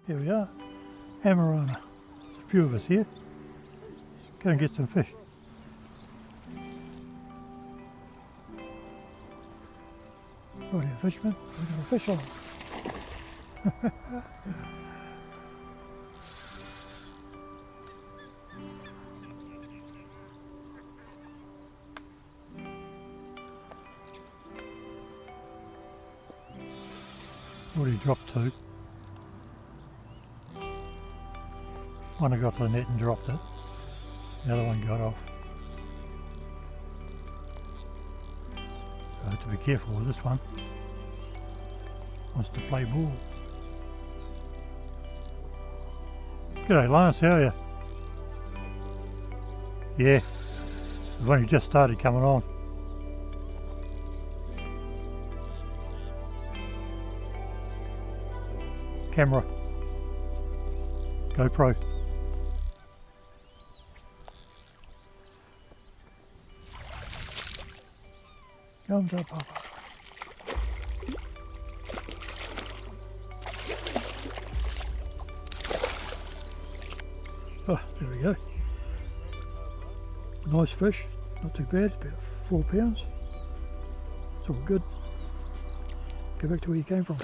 Here we are, Amarana. There's a few of us here. Let's go and get some fish. What are you, fisherman? We've got a fish on. Already dropped two. One got to the net and dropped it. The other one got off. So I have to be careful with this one. Wants to play ball. G'day Lance, how are you? Yeah, I've only just started coming on. Camera. GoPro. Comes up, Papa. Oh, there we go. Nice fish, not too bad, about 4 pounds. It's all good. Go back to where you came from.